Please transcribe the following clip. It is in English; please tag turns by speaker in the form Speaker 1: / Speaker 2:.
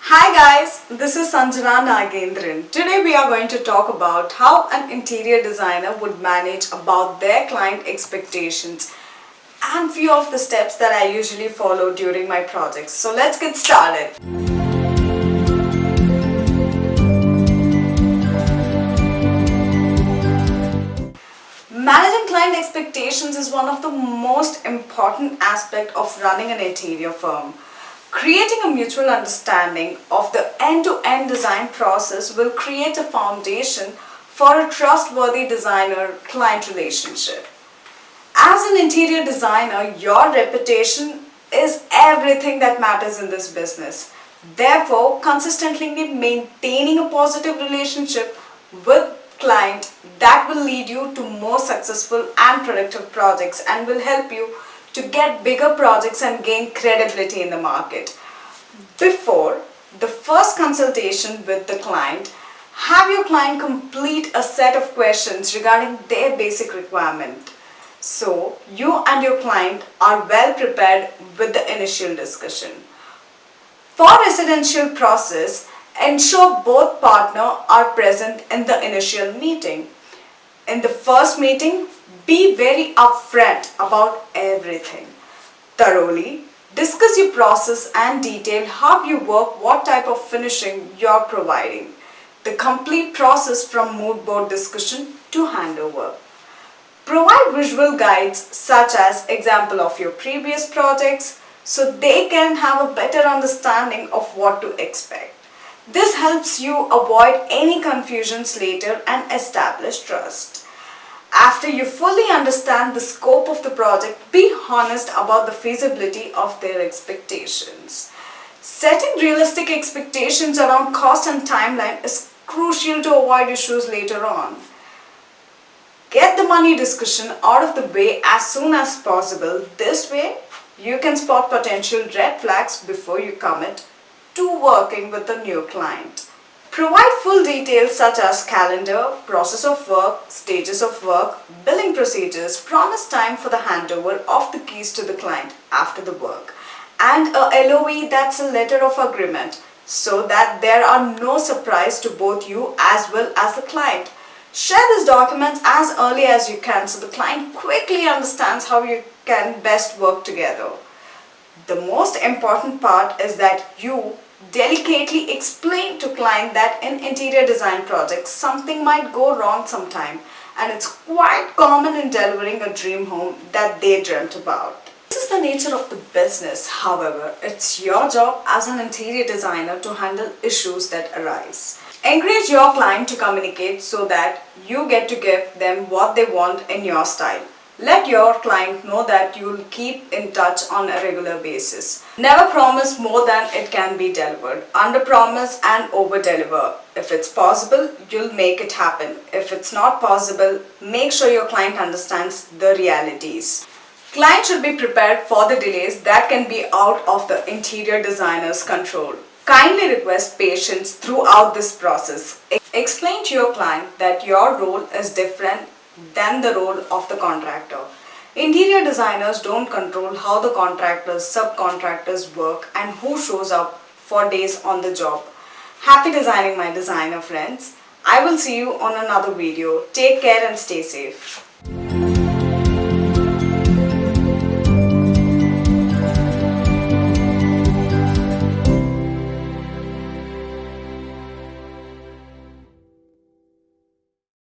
Speaker 1: Hi guys, this is Sanjana Nagendran. Today we are going to talk about how an interior designer would manage about their client expectations and few of the steps that I usually follow during my projects. So let's get started. Managing client expectations is one of the most important aspects of running an interior firm. Creating a mutual understanding of the end-to-end design process will create a foundation for a trustworthy designer-client relationship. As an interior designer, your reputation is everything that matters in this business. Therefore, consistently maintaining a positive relationship with client that will lead you to more successful and productive projects and will help you to get bigger projects and gain credibility in the market. Before the first consultation with the client, have your client complete a set of questions regarding their basic requirement. So you and your client are well prepared with the initial discussion. For residential process, ensure both partners are present in the initial meeting. In the first meeting, be very upfront about everything. Thoroughly discuss your process and detail how you work, what type of finishing you're providing. The complete process from mood board discussion to handover. Provide visual guides such as example of your previous projects so they can have a better understanding of what to expect. This helps you avoid any confusions later and establish trust. After you fully understand the scope of the project, be honest about the feasibility of their expectations. Setting realistic expectations around cost and timeline is crucial to avoid issues later on. Get the money discussion out of the way as soon as possible. This way, you can spot potential red flags before you commit to working with a new client. Provide full details such as calendar, process of work, stages of work, billing procedures, promise time for the handover of the keys to the client after the work, and a LOE, that's a letter of agreement, so that there are no surprise to both you as well as the client. Share these documents as early as you can so the client quickly understands how you can best work together. The most important part is that you delicately explain to client that in interior design projects something might go wrong sometime, and it's quite common in delivering a dream home that they dreamt about. This is the nature of the business. However, it's your job as an interior designer to handle issues that arise. Encourage your client to communicate so that you get to give them what they want in your style. Let your client know that you'll keep in touch on a regular basis. Never promise more than it can be delivered. Under promise and over deliver. If it's possible, you'll make it happen. If it's not possible, make sure your client understands the realities. Client should be prepared for the delays that can be out of the interior designer's control. Kindly request patience throughout this process. Explain to your client that your role is different than the role of the contractor. Interior designers don't control how the contractors, subcontractors work and who shows up for days on the job. Happy designing, my designer friends. I will see you on another video. Take care and stay safe.